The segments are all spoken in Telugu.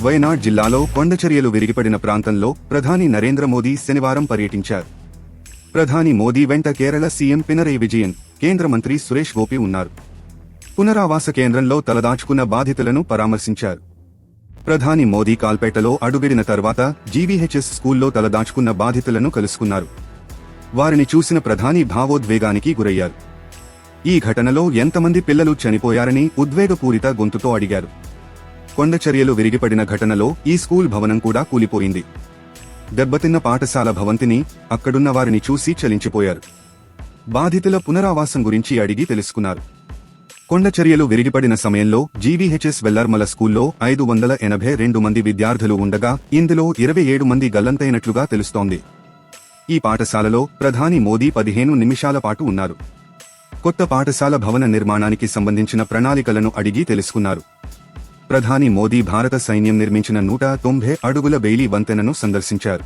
వయనాడ్ జిల్లాలో కొండచర్యలు విరిగిపడిన ప్రాంతంలో ప్రధాని నరేంద్ర మోదీ శనివారం పర్యటించారు. ప్రధాని మోదీ వెంట కేరళ సీఎం పినరయి విజయన్, కేంద్ర మంత్రి సురేష్ గోపి ఉన్నారు. పునరావాస కేంద్రంలో తలదాచుకున్న బాధితులను పరామర్శించారు. ప్రధాని మోదీ కాల్పేటలో అడుగిడిన తర్వాత జీవీహెచ్ఎస్ స్కూల్లో తలదాచుకున్న బాధితులను కలుసుకున్నారు. వారిని చూసిన ప్రధాని భావోద్వేగానికి గురయ్యారు. ఈ ఘటనలో ఎంతమంది పిల్లలు చనిపోయారని ఉద్వేగపూరిత గొంతుతో అడిగారు. కొండచర్యలు విరిగిపడిన ఘటనలో ఈ స్కూల్ భవనం కూడా కూలిపోయింది. దెబ్బతిన్న పాఠశాల భవంతిని, అక్కడున్న వారిని చూసి చలించిపోయారు. బాధితుల పునరావాసం గురించి అడిగి తెలుసుకున్నారు. కొండచర్యలు విరిగిపడిన సమయంలో జీవీహెచ్ఎస్ వెల్లర్మల స్కూల్లో 582 మంది విద్యార్థులు ఉండగా ఇందులో 27 మంది గల్లంతైనట్లుగా తెలుస్తోంది. ఈ పాఠశాలలో ప్రధాని మోదీ 15 నిమిషాల పాటు ఉన్నారు. కొత్త పాఠశాల భవన నిర్మాణానికి సంబంధించిన ప్రణాళికలను అడిగి తెలుసుకున్నారు. ప్రధాని మోదీ భారత సైన్యం నిర్మించిన 190 అడుగుల బెయిలీ వంతెనను సందర్శించారు.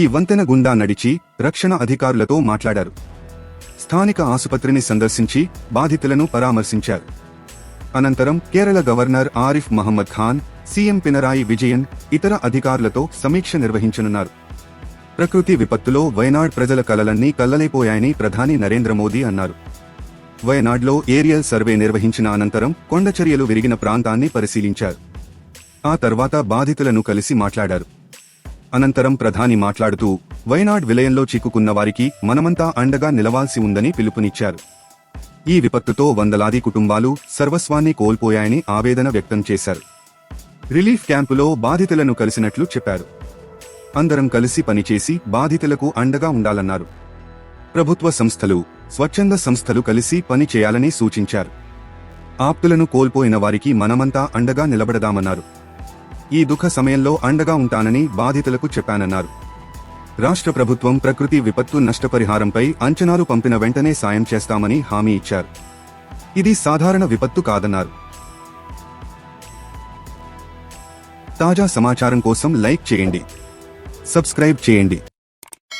ఈ వంతెన గుండా నడిచి రక్షణ అధికారులతో మాట్లాడారు. స్థానిక ఆసుపత్రిని సందర్శించి బాధితులను పరామర్శించారు. అనంతరం కేరళ గవర్నర్ ఆరిఫ్ మహమ్మద్ ఖాన్, సీఎం పినరాయి విజయన్, ఇతర అధికారులతో సమీక్ష నిర్వహించనున్నారు. ప్రకృతి విపత్తులో వయనాడ్ ప్రజల కలలన్నీ కల్లలైపోయాయని ప్రధాని నరేంద్ర మోదీ అన్నారు. వయనాడ్లో ఏరియల్ సర్వే నిర్వహించిన అనంతరం కొండచర్యలు విరిగిన ప్రాంతాన్ని పరిశీలించారు. ఆ తర్వాత బాధితులను కలిసి మాట్లాడారు. అనంతరం ప్రధాని మాట్లాడుతూ వయనాడ్ విలయంలో చిక్కుకున్న వారికి మనమంతా అండగా నిలవాల్సి ఉందని పిలుపునిచ్చారు. ఈ విపత్తుతో వందలాది కుటుంబాలు సర్వస్వాన్ని కోల్పోయాయని ఆవేదన వ్యక్తం చేశారు. రిలీఫ్ క్యాంపులో బాధితులను కలిసినట్లు చెప్పారు. అందరం కలిసి పనిచేసి బాధితులకు అండగా ఉండాలన్నారు. ప్రభుత్వ సంస్థలు, స్వచ్ఛంద సంస్థలు కలిసి పని చేయాలని సూచించారు. ఆప్తులను కోల్పోయిన వారికి మనమంతా అండగా నిలబడదామన్నారు. ఈ దుఃఖ సమయంలో అండగా ఉంటానని బాధితులకు చెప్పానన్నారు. రాష్ట్ర ప్రభుత్వం ప్రకృతి విపత్తు నష్టపరిహారంపై అంచనాలు పంపిన వెంటనే సాయం చేస్తామని హామీ ఇచ్చారు. ఇది సాధారణ విపత్తు కాదన్నారు. తాజా సమాచారం కోసం లైక్ చేయండి, సబ్స్క్రైబ్ చేయండి.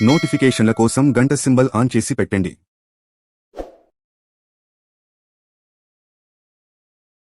నోటిఫికేషన్ల కోసం గంట సింబల్ ఆన్ చేసి పెట్టండి.